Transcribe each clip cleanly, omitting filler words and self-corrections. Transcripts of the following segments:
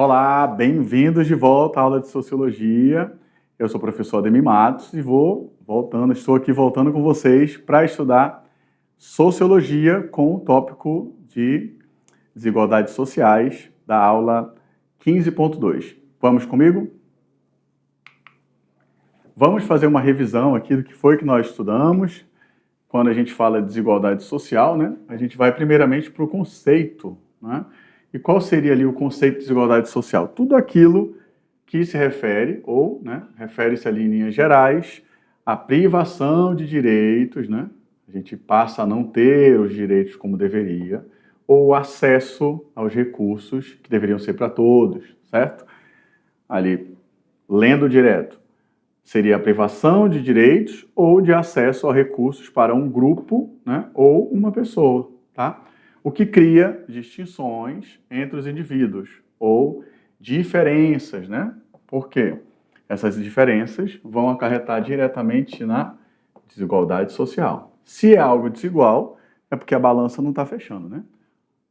Olá, bem-vindos de volta à aula de Sociologia. Eu sou o professor Ademir Matos e estou aqui voltando com vocês para estudar Sociologia com o tópico de desigualdades sociais da aula 15.2. Vamos comigo? Vamos fazer uma revisão aqui do que foi que nós estudamos. Quando a gente fala de desigualdade social, né, a gente vai primeiramente para o conceito, né? E qual seria ali o conceito de desigualdade social? Tudo aquilo que se refere, ou refere-se ali em linhas gerais, à privação de direitos, né? A gente passa a não ter os direitos como deveria, ou o acesso aos recursos que deveriam ser para todos, certo? Ali, lendo direto, seria a privação de direitos ou de acesso a recursos para um grupo, né, ou uma pessoa, tá? O que cria distinções entre os indivíduos, ou diferenças, né? Por quê? Essas diferenças vão acarretar diretamente na desigualdade social. Se é algo desigual, é porque a balança não está fechando, né?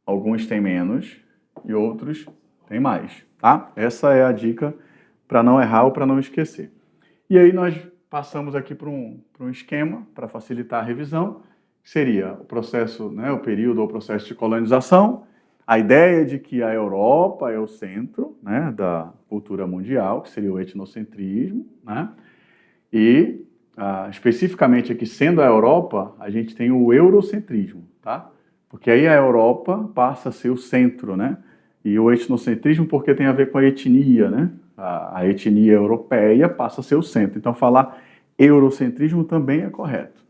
Alguns têm menos e outros têm mais, tá? Essa é a dica para não errar ou para não esquecer. E aí nós passamos aqui para um esquema para facilitar a revisão, que seria o processo, né, o período ou processo de colonização, a ideia de que a Europa é o centro, né, da cultura mundial, que seria o etnocentrismo, né, e especificamente aqui, sendo a Europa, a gente tem o eurocentrismo, tá? Porque aí a Europa passa a ser o centro, né? E o etnocentrismo porque tem a ver com a etnia, né? A etnia europeia passa a ser o centro. Então, falar eurocentrismo também é correto.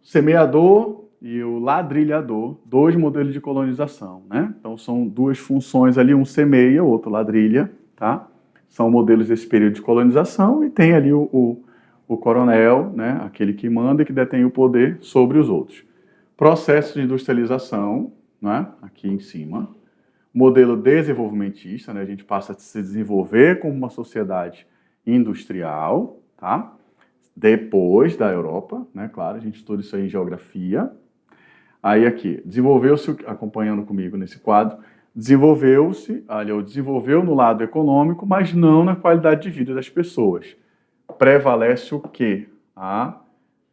Semeador e o ladrilhador, dois modelos de colonização, né? Então, são duas funções ali, um semeia, o outro ladrilha, tá? São modelos desse período de colonização e tem ali o coronel, né? Aquele que manda e que detém o poder sobre os outros. Processo de industrialização, né? Aqui em cima. Modelo desenvolvimentista, né? A gente passa a se desenvolver como uma sociedade industrial, tá? Depois da Europa, né? Claro, a gente estuda isso aí em geografia. Aí aqui, desenvolveu-se, acompanhando comigo nesse quadro, desenvolveu no lado econômico, mas não na qualidade de vida das pessoas. Prevalece o quê? A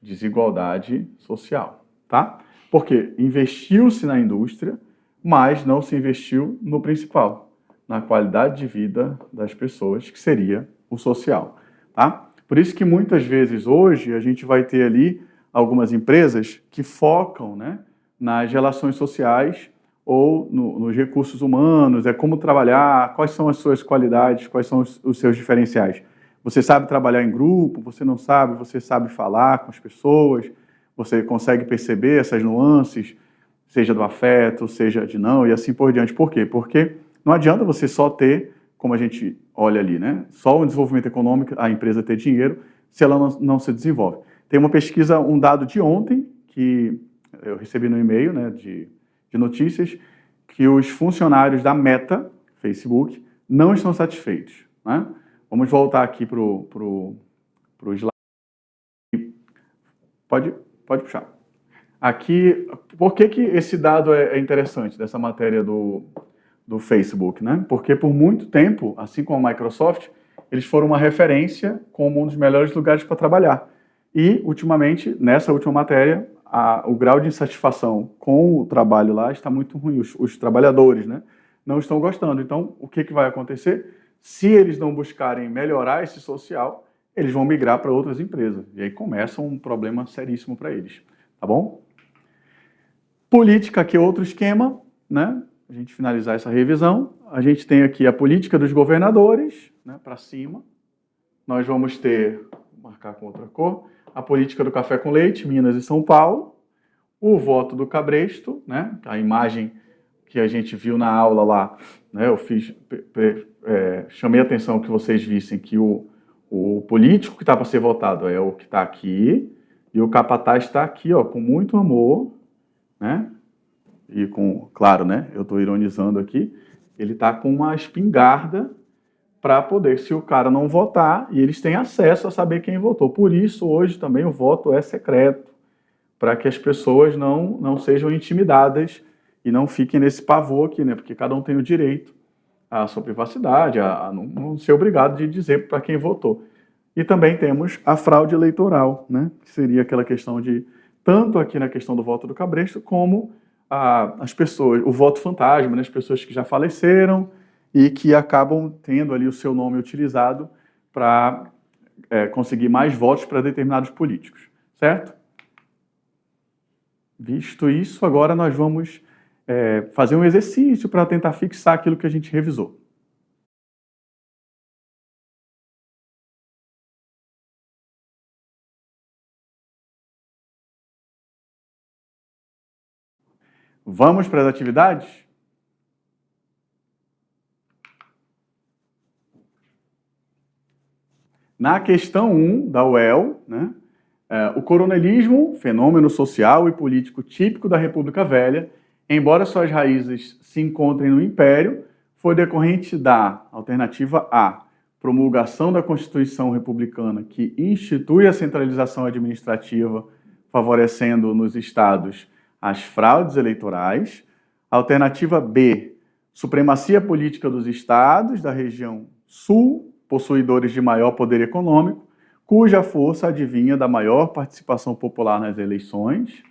desigualdade social, tá? Porque investiu-se na indústria, mas não se investiu no principal, na qualidade de vida das pessoas, que seria o social, tá? Por isso que muitas vezes hoje a gente vai ter ali algumas empresas que focam, né, nas relações sociais ou nos recursos humanos, como trabalhar, quais são as suas qualidades, quais são os seus diferenciais. Você sabe trabalhar em grupo, você não sabe, você sabe falar com as pessoas, você consegue perceber essas nuances, seja do afeto, seja de não, e assim por diante. Por quê? Porque não adianta você só ter, como a gente olha ali, né? Só o desenvolvimento econômico, a empresa ter dinheiro, se ela não se desenvolve. Tem uma pesquisa, um dado de ontem, que eu recebi no e-mail, né, de notícias, que os funcionários da Meta, Facebook, não estão satisfeitos, né? Vamos voltar aqui para o slide. Pode puxar. Aqui, por que esse dado é interessante, dessa matéria do Facebook, né? Porque por muito tempo, assim como a Microsoft, eles foram uma referência como um dos melhores lugares para trabalhar. E, ultimamente, nessa última matéria, o grau de insatisfação com o trabalho lá está muito ruim. Os trabalhadores, né, não estão gostando. Então, o que vai acontecer? Se eles não buscarem melhorar esse social, eles vão migrar para outras empresas. E aí começa um problema seríssimo para eles. Tá bom? Política, aqui é outro esquema, né? A gente finalizar essa revisão. A gente tem aqui a política dos governadores, né, para cima. Nós vamos ter, vou marcar com outra cor, a política do café com leite, Minas e São Paulo. O voto do cabresto, né? A imagem que a gente viu na aula lá, né? Eu chamei a atenção que vocês vissem que o político que está para ser votado é o que está aqui, e o capataz está aqui, ó, com muito amor, né? E claro, né? Eu estou ironizando aqui. Ele está com uma espingarda para poder, se o cara não votar, e eles têm acesso a saber quem votou. Por isso, hoje também o voto é secreto, para que as pessoas não sejam intimidadas e não fiquem nesse pavor aqui, né? Porque cada um tem o direito a sua privacidade, a não ser obrigado de dizer para quem votou. E também temos a fraude eleitoral, né? Que seria aquela questão de, tanto aqui na questão do voto do Cabresto, como as pessoas, o voto fantasma, né? As pessoas que já faleceram e que acabam tendo ali o seu nome utilizado para conseguir mais votos para determinados políticos, certo? Visto isso, agora nós vamos fazer um exercício para tentar fixar aquilo que a gente revisou. Vamos para as atividades? Na questão 1 da UEL, né, o coronelismo, fenômeno social e político típico da República Velha, embora suas raízes se encontrem no Império, foi decorrente da alternativa A, promulgação da Constituição Republicana que institui a centralização administrativa, favorecendo nos estados as fraudes eleitorais. Alternativa B, supremacia política dos estados da região sul, possuidores de maior poder econômico, cuja força advinha da maior participação popular nas eleições.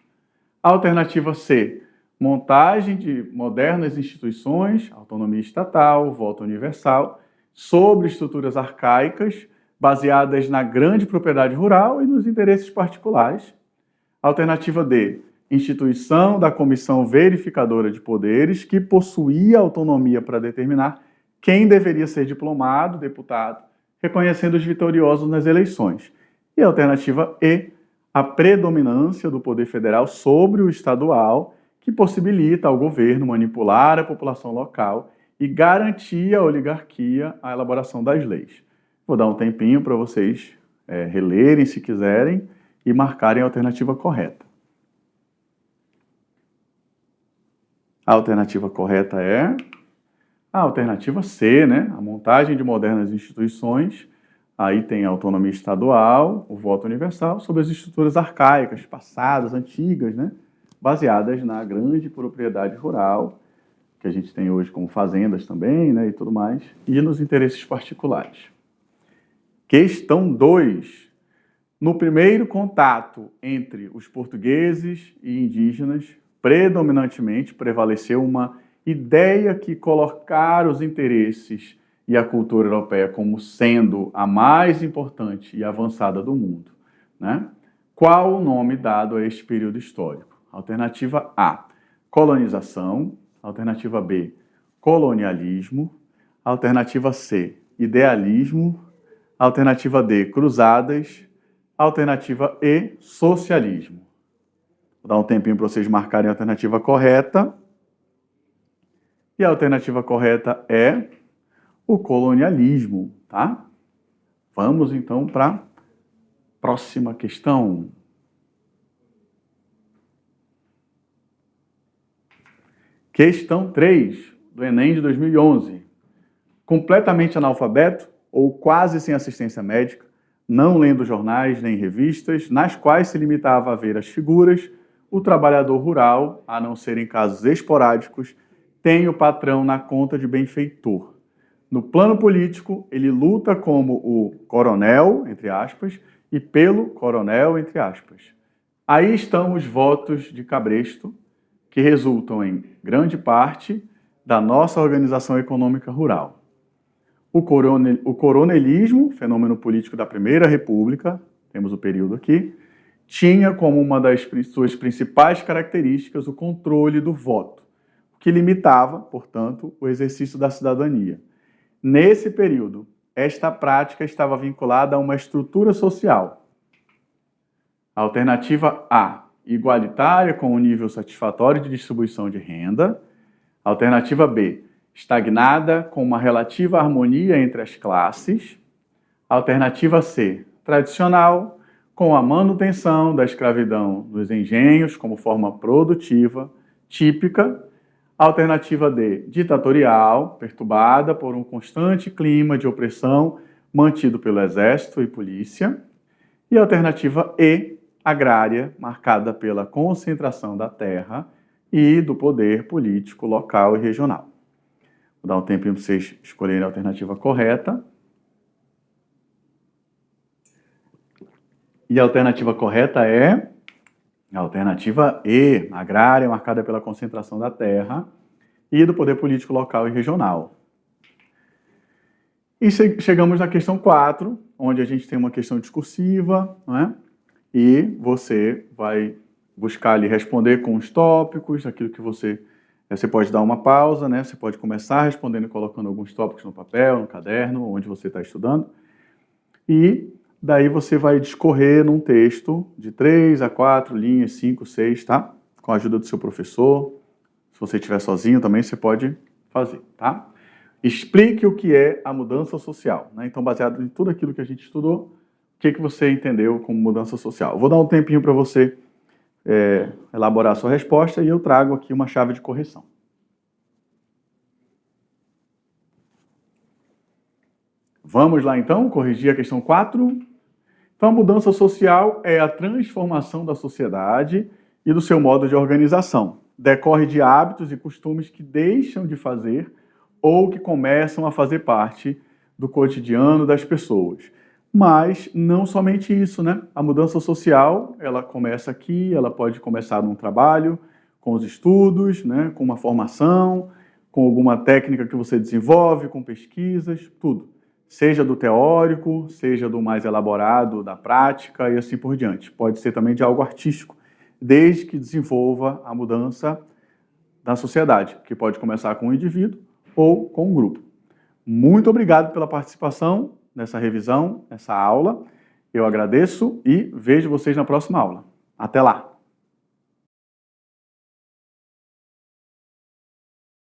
Alternativa C, montagem de modernas instituições, autonomia estatal, voto universal, sobre estruturas arcaicas, baseadas na grande propriedade rural e nos interesses particulares. Alternativa D, instituição da Comissão Verificadora de Poderes, que possuía autonomia para determinar quem deveria ser diplomado, deputado, reconhecendo os vitoriosos nas eleições. E a alternativa E, a predominância do poder federal sobre o estadual, que possibilita ao governo manipular a população local e garantir à oligarquia a elaboração das leis. Vou dar um tempinho para vocês relerem, se quiserem, e marcarem a alternativa correta. A alternativa correta é a alternativa C, né? A montagem de modernas instituições. Aí tem a autonomia estadual, o voto universal, sobre as estruturas arcaicas, passadas, antigas, né? Baseadas na grande propriedade rural, que a gente tem hoje como fazendas também, né? E tudo mais, e nos interesses particulares. Questão 2. No primeiro contato entre os portugueses e indígenas, predominantemente prevaleceu uma ideia que colocar os interesses e a cultura europeia como sendo a mais importante e avançada do mundo, né? Qual o nome dado a este período histórico? Alternativa A, colonização. Alternativa B, colonialismo. Alternativa C, idealismo. Alternativa D, cruzadas. Alternativa E, socialismo. Vou dar um tempinho para vocês marcarem a alternativa correta. E a alternativa correta é o colonialismo, tá? Vamos então para a próxima questão. Questão 3 do Enem de 2011. Completamente analfabeto ou quase sem assistência médica, não lendo jornais nem revistas, nas quais se limitava a ver as figuras, o trabalhador rural, a não ser em casos esporádicos, tem o patrão na conta de benfeitor. No plano político, ele luta como o coronel, entre aspas, e pelo coronel, entre aspas. Aí estão os votos de Cabresto, que resultam em grande parte da nossa organização econômica rural. O coronelismo, fenômeno político da Primeira República, temos o período aqui, tinha como uma das suas principais características o controle do voto, o que limitava, portanto, o exercício da cidadania. Nesse período, esta prática estava vinculada a uma estrutura social. Alternativa A, igualitária com um nível satisfatório de distribuição de renda. Alternativa B, estagnada com uma relativa harmonia entre as classes. Alternativa C, tradicional, com a manutenção da escravidão nos engenhos como forma produtiva, típica. Alternativa D, ditatorial, perturbada por um constante clima de opressão mantido pelo exército e polícia. E alternativa E, agrária, marcada pela concentração da terra e do poder político local e regional. Vou dar um tempinho para vocês escolherem a alternativa correta. E a alternativa correta é a alternativa E, agrária, marcada pela concentração da terra e do poder político local e regional. E chegamos na questão 4, onde a gente tem uma questão discursiva, não é? E você vai buscar ali responder com os tópicos, aquilo que você pode dar uma pausa, né? Você pode começar respondendo e colocando alguns tópicos no papel, no caderno, onde você está estudando. E daí você vai discorrer num texto de 3 a 4 linhas, 5, 6, tá? Com a ajuda do seu professor. Se você estiver sozinho também, você pode fazer, tá? Explique o que é a mudança social, né? Então, baseado em tudo aquilo que a gente estudou, o que você entendeu como mudança social? Eu vou dar um tempinho para você elaborar a sua resposta e eu trago aqui uma chave de correção. Vamos lá então, corrigir a questão 4. Então, a mudança social é a transformação da sociedade e do seu modo de organização. Decorre de hábitos e costumes que deixam de fazer ou que começam a fazer parte do cotidiano das pessoas. Mas não somente isso, né? A mudança social, ela começa aqui, ela pode começar num trabalho, com os estudos, né? Com uma formação, com alguma técnica que você desenvolve, com pesquisas, tudo. Seja do teórico, seja do mais elaborado, da prática e assim por diante. Pode ser também de algo artístico, desde que desenvolva a mudança da sociedade, que pode começar com um indivíduo ou com um grupo. Muito obrigado pela participação nessa revisão, nessa aula. Eu agradeço e vejo vocês na próxima aula. Até lá!